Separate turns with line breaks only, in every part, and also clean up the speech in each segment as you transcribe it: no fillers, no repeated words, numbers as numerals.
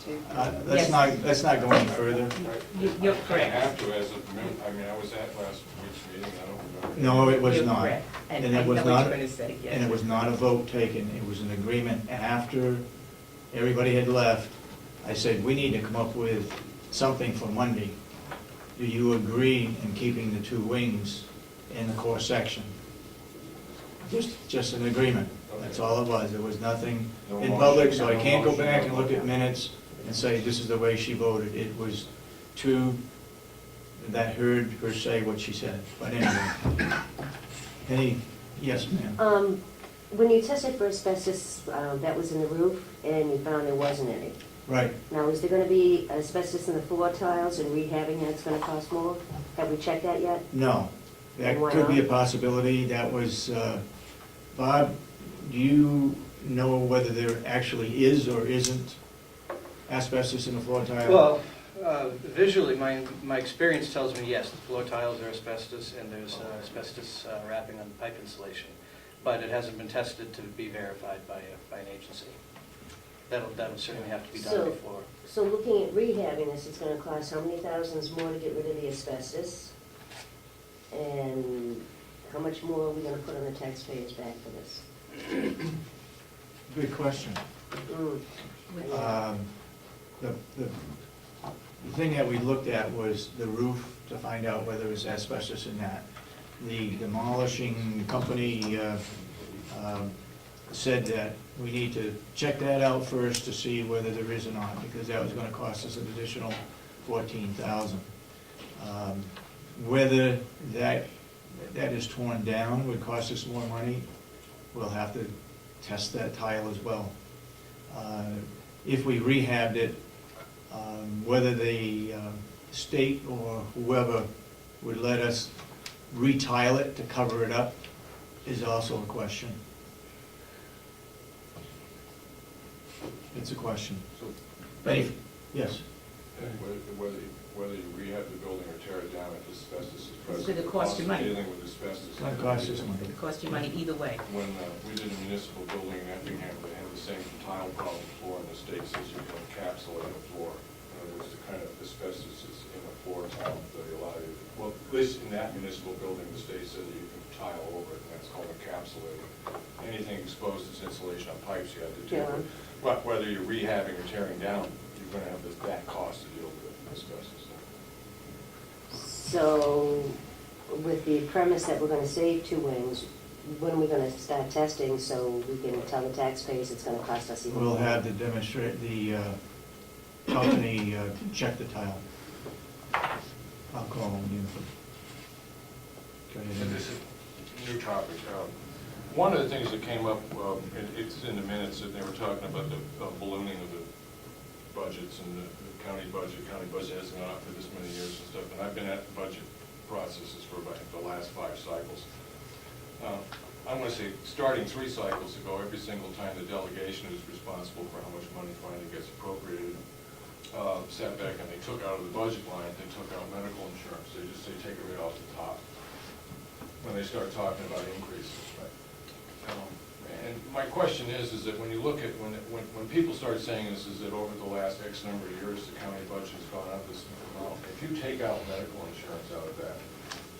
too.
Let's
Yes.
not go any further.
You're
I
correct.
have to, as a, I mean, I was at last week's meeting, I don't remember.
No, it was
You're
not.
correct.
And
I
it
know
was
what you're
not,
gonna say, yes.
and it was not a vote taken, it was an agreement after everybody had left. I said, we need to come up with something for Monday. Do you agree in keeping the two wings in the core section? Just an agreement, that's all it was, there was nothing in public, so I can't go back and look at minutes and say, this is the way she voted. It was two that heard her say what she said, but anyway. Yes, ma'am.
When you tested for asbestos, that was in the roof, and you found there wasn't any.
Right,
Now, is there gonna be asbestos in the floor tiles and rehabbing that's gonna cost more? Have we checked that yet?
no, that
And why
could be a
not?
possibility, that was, Bob, do you know whether there actually is or isn't asbestos in the floor tile?
Well, visually, my experience tells me, yes, the floor tiles are asbestos, and there's asbestos wrapping on the pipe insulation. But it hasn't been tested to be verified by an agency. That'll certainly have to be done
So-
before.
So looking at rehabbing this, it's gonna cost how many thousands more to get rid of the asbestos? And how much more are we gonna put on the taxpayers' back for this?
Good question.
Mm.
The thing that we looked at was the roof to find out whether there's asbestos in that. The demolishing company said that we need to check that out first to see whether there is or not, because that was gonna cost us an additional $14,000. Whether that is torn down would cost us more money, we'll have to test that tile as well. If we rehabbed it, whether the state or whoever would let us retile it to cover it up is also a question. It's a question.
So,
Yes,
whether you rehab the building or tear it down, if asbestos is present.
gonna cost you money.
Dealing with asbestos.
it's gonna cost us money.
It'll cost you money either way.
When we did a municipal building in Effingham, they had the same tile problem floor, and the state says you can encapsulate the floor. In other words, the kind of asbestos is in the floor tile that they allow you, well, at least in that municipal building, the state says you can tile over it, and that's called encapsulating. Anything exposed as insulation on pipes, you have to deal with. But whether you're rehabbing or tearing down, you're gonna have that cost to deal with asbestos.
So, with the premise that we're gonna save two wings, when are we gonna start testing so we can tell the taxpayers it's gonna cost us even more?
We'll have the company check the tile. I'll call them again. Go
And
ahead.
this is a new topic. One of the things that came up, it's in the minutes, that they were talking about the ballooning of the budgets and the county budget hasn't gone up for this many years and stuff, and I've been at budget processes for about the last 5 cycles. I'm going to say, starting 3 cycles ago, every single time the delegation is responsible for how much money finally gets appropriated, sat back and they took out of the budget line, they took out medical insurance, they just say take it right off the top when they start talking about increases. And my question is that when you look at, when people start saying this, is that over the last X number of years, the county budget has gone up this amount. If you take out medical insurance out of that,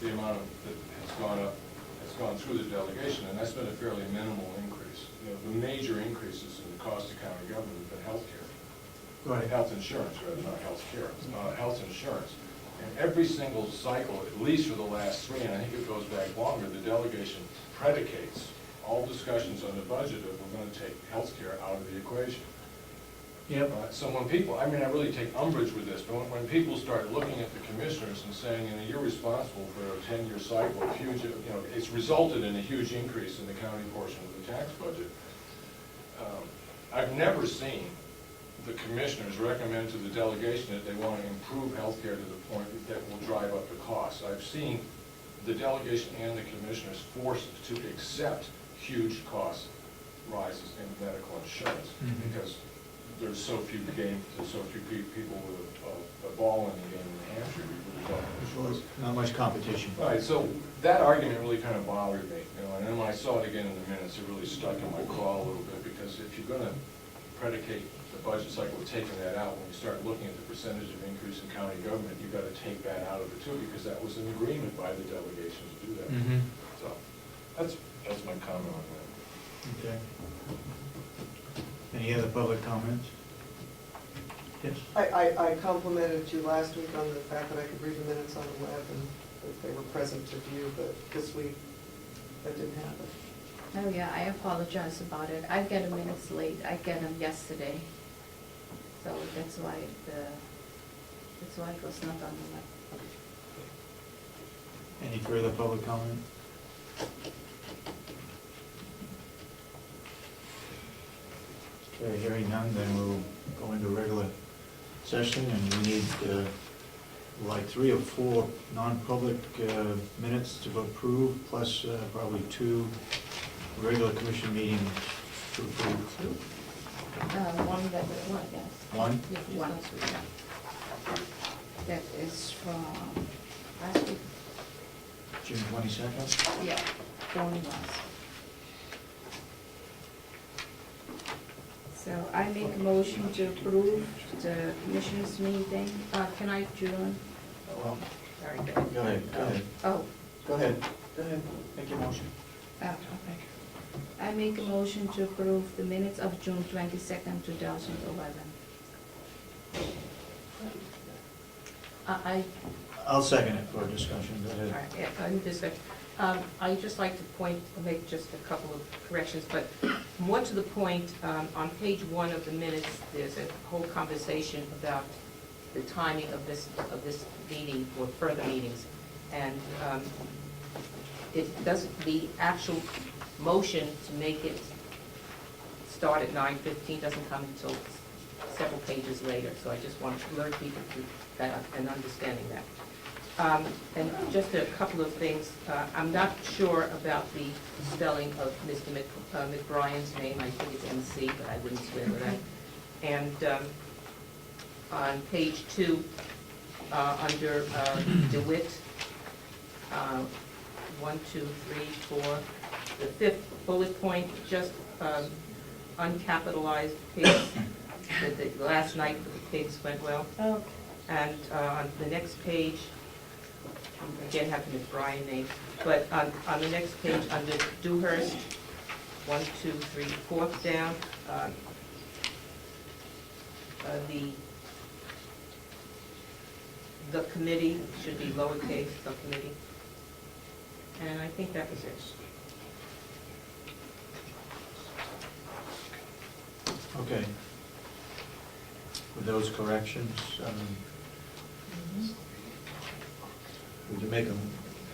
the amount that has gone up, has gone through the delegation, and that's been a fairly minimal increase. You know, the major increases in the cost of county government have been healthcare.
Go ahead.
Health insurance, rather, not healthcare, health insurance. And every single cycle, at least for the last 3, and I think it goes back longer, the delegation predicates all discussions on the budget if we're going to take healthcare out of the equation.
Yep.
So when people, I mean, I really take umbrage with this, but when people start looking at the commissioners and saying, you know, you're responsible for a 10-year cycle, huge, you know, it's resulted in a huge increase in the county portion of the tax budget. I've never seen the commissioners recommend to the delegation that they want to improve healthcare to the point that will drive up the costs. I've seen the delegation and the commissioners forced to accept huge cost rises in medical insurance because there's so few people with a ball in the game in New Hampshire.
Not much competition.
Right, so that argument really kind of bothered me, you know, and then when I saw it again in the minutes, it really stuck in my craw a little bit, because if you're going to predicate the budget cycle, we're taking that out. When you start looking at the percentage of increase in county government, you've got to take that out of it too, because that was an agreement by the delegation to do that. So, that's my comment on that.
Okay. Any other public comments? Yes?
I complimented you last week on the fact that I could read the minutes on the web and that they were present to view, but this week, that didn't happen.
Oh, yeah, I apologize about it. I get the minutes late. I get them yesterday. So that's why it was not on the web.
Any further public comment? Okay, hearing none, then we'll go into regular session, and we need like 3 or 4 non-public minutes to approve, plus probably 2 regular commission meetings to approve.
One regular one, yes.
One?
Yeah, one. That is from last week.
June 22nd?
Yeah, only once. So I make a motion to approve the commissioners meeting. Can I adjourn?
Well,
Sorry, go ahead.
go ahead, go ahead.
Oh,
Go ahead, make your motion.
okay. I make a motion to approve the minutes of June 22nd, 2011.
I'll second it for discussion, go
All
ahead.
right, yeah, I'm just, I'd just like to make just a couple of corrections, but more to the point, on page 1 of the minutes, there's a whole conversation about the timing of this meeting or further meetings. And it doesn't, the actual motion to make it start at 9:15 doesn't come until several pages later, so I just want to alert people to that and understanding that. And just a couple of things, I'm not sure about the spelling of Mr. McBrien's name. I think it's MC, but I wouldn't swear to that. And on page 2, under DeWitt, 1, 2, 3, 4, the 5th bullet point, just uncapitalized pigs. The last night for the pigs went well.
Oh.
And on the next page, again, have the McBrien name, but on the next page, under Dewhurst, 1, 2, 3, 4th down, the committee should be lowercase, the committee. And I think that was it.
Okay. With those corrections,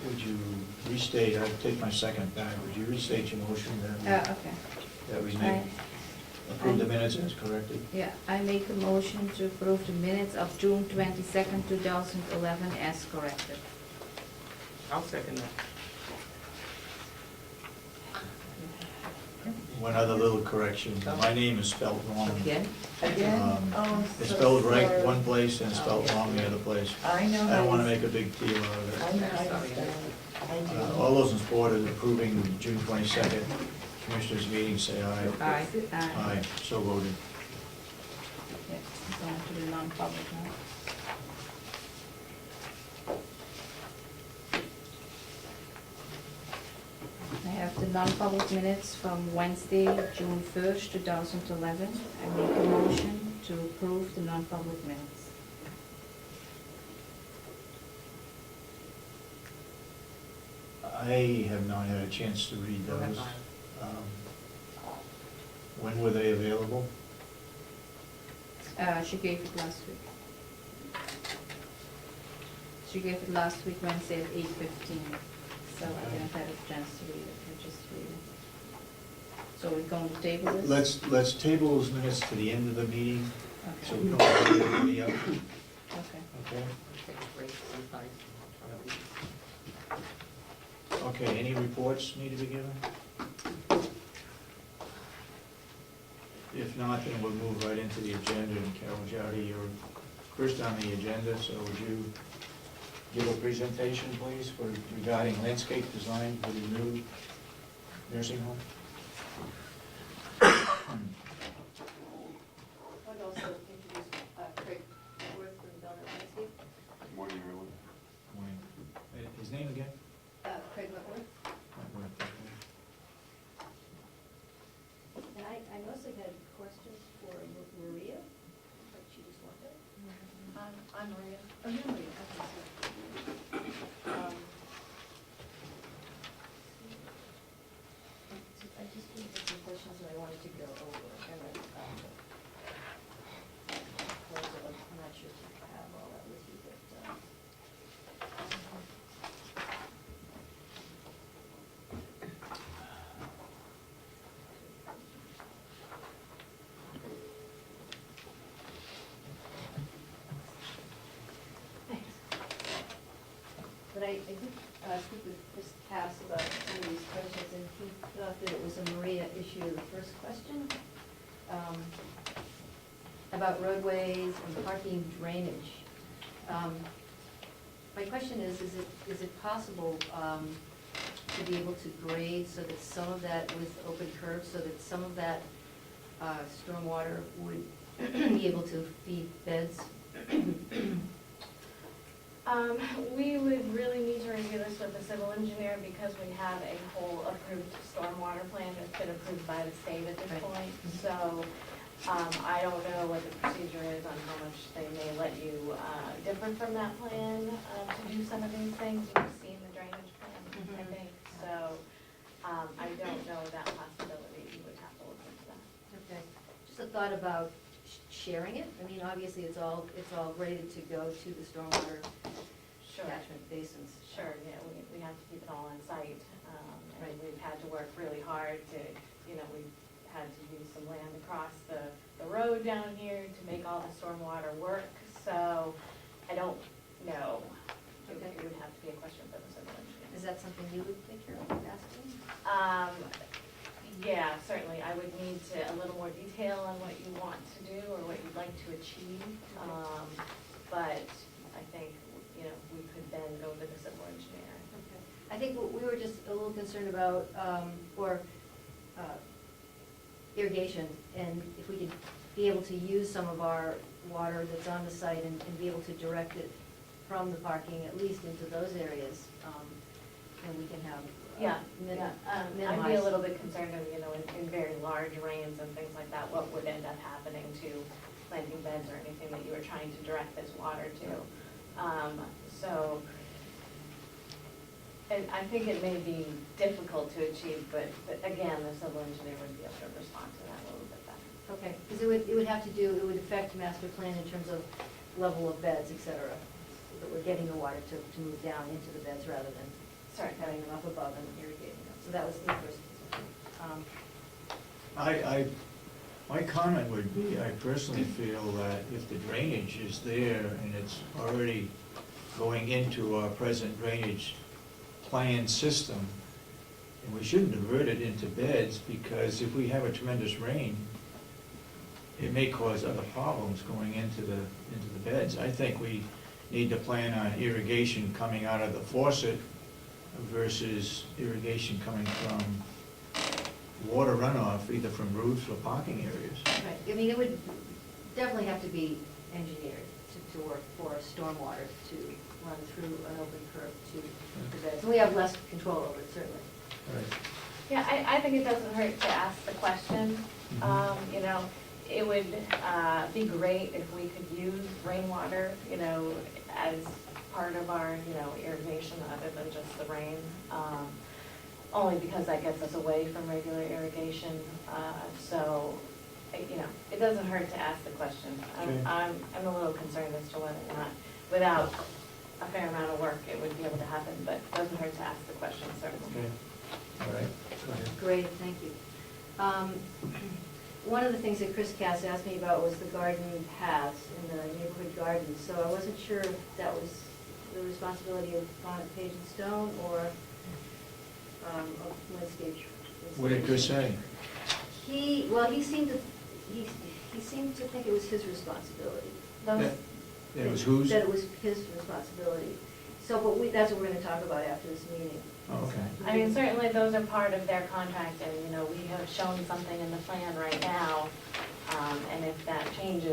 would you restate, I'll take my second back, would you restate your motion
Okay.
that we make, approve the minutes as corrected?
Yeah, I make a motion to approve the minutes of June 22nd, 2011 as corrected.
I'll second that.
One other little correction, my name is spelled wrong.
Again?
It's spelled right one place and spelled wrong the other place.
I know.
I don't want to make a big deal out of it.
I understand. I do.
All those in support of approving June 22nd Commissioners' meeting, say aye.
Aye.
Aye, so voted.
Yeah, going to the non-public now. I have the non-public minutes from Wednesday, June 1st, 2011. I make a motion to approve the non-public minutes.
I have not had a chance to read
Go ahead,
those.
Maya.
When were they available?
She gave it last week. She gave it last week, Wednesday at 8:15. So I didn't have a chance to read it, I just read it. So we're going to table this?
Let's table those minutes to the end of the meeting, so
Okay,
we don't hold everybody up,
okay.
okay?
Take a break sometime.
Okay, any reports need to be given? If not, then we'll move right into the agenda, and Carol Jowdy, you're first on the agenda, so would you give a presentation, please, regarding landscape design for the new nursing home?
What
I'm Maria.
Oh, you're Maria, okay, I just think there's some questions that I wanted to go over, and then, I'm not sure if you have all that with you, but, thanks. But I did speak with Chris Cass about some of these questions, and he thought that it was a Maria issue, the first question, about roadways and parking drainage. My question is it possible to be able to grade so that some of that with open curbs, so that some of that stormwater would be able to feed beds?
We would really need to review this with the civil engineer because we have a whole approved stormwater plan that's been approved by the state at this
Right.
point. So I don't know what the procedure is on how much they may let you differ from that plan to do some of these things. You've seen the drainage plan, I
Mhm.
think. So I don't know that possibility. You would have to look into that.
Okay, just a thought about sharing it. I mean, obviously, it's all rated to go to the stormwater
Sure.
catchment basins.
Sure, yeah, we have to keep it all on site,
Right.
and we've had to work really hard to, we've had to use some land across the road down here to make all the stormwater work, so I don't know. It
Okay.
would have to be a question for the civil engineer.
Is that something you would take care of, asking?
Yeah, certainly, I would need a little more detail on what you want to do or what you'd like to achieve, but I think, we could then go to the civil engineer.
Okay. I think what we were just a little concerned about, irrigation, and if we could be able to use some of our water that's on the site and be able to direct it from the parking, at least into those areas, and we can have.
Yeah, I'd be a
minimize-
little bit concerned of, in very large rains and things like that, what would end up happening to planting beds or anything that you were trying to direct this water to. And I think it may be difficult to achieve, but again, the civil engineer would be able to respond to that a little bit better.
Okay, because it would affect master plan in terms of level of beds, et cetera, so that we're getting the water to move down into the beds rather than having them up above and irrigating them. So that was the first concern.
My comment would be, I personally feel that if the drainage is there and it's already going into our present drainage plan system, and we shouldn't divert it into beds, because if we have a tremendous rain, it may cause other problems going into the beds. I think we need to plan on irrigation coming out of the faucet versus irrigation coming from water runoff, either from roofs or parking areas.
Right, I mean, it would definitely have to be engineered to work for stormwater to run through an open curb to the beds. And we have less control over it, certainly.
Right.
Yeah, I think it doesn't hurt to ask the question. It would be great if we could use rainwater, as part of our, irrigation other than just the rain. Only because that gets us away from regular irrigation. So, it doesn't hurt to ask the question.
Okay.
I'm a little concerned as to whether or not, without a fair amount of work, it would be able to happen, but it doesn't hurt to ask the question, certainly.
Okay, all right, go ahead.
Great, thank you. One of the things that Chris Cass asked me about was the garden paths in the neighborhood gardens. So I wasn't sure if that was the responsibility of Bonnet Page and Stone or of Landscape.
What did Chris say?
He seemed to think it was his responsibility.
Those,
It was whose?
That it was his responsibility. So, but that's what we're gonna talk about after this meeting.
Oh, okay.
I mean, certainly those are part of their contract, and, we have shown something in the plan right now, and if that changes,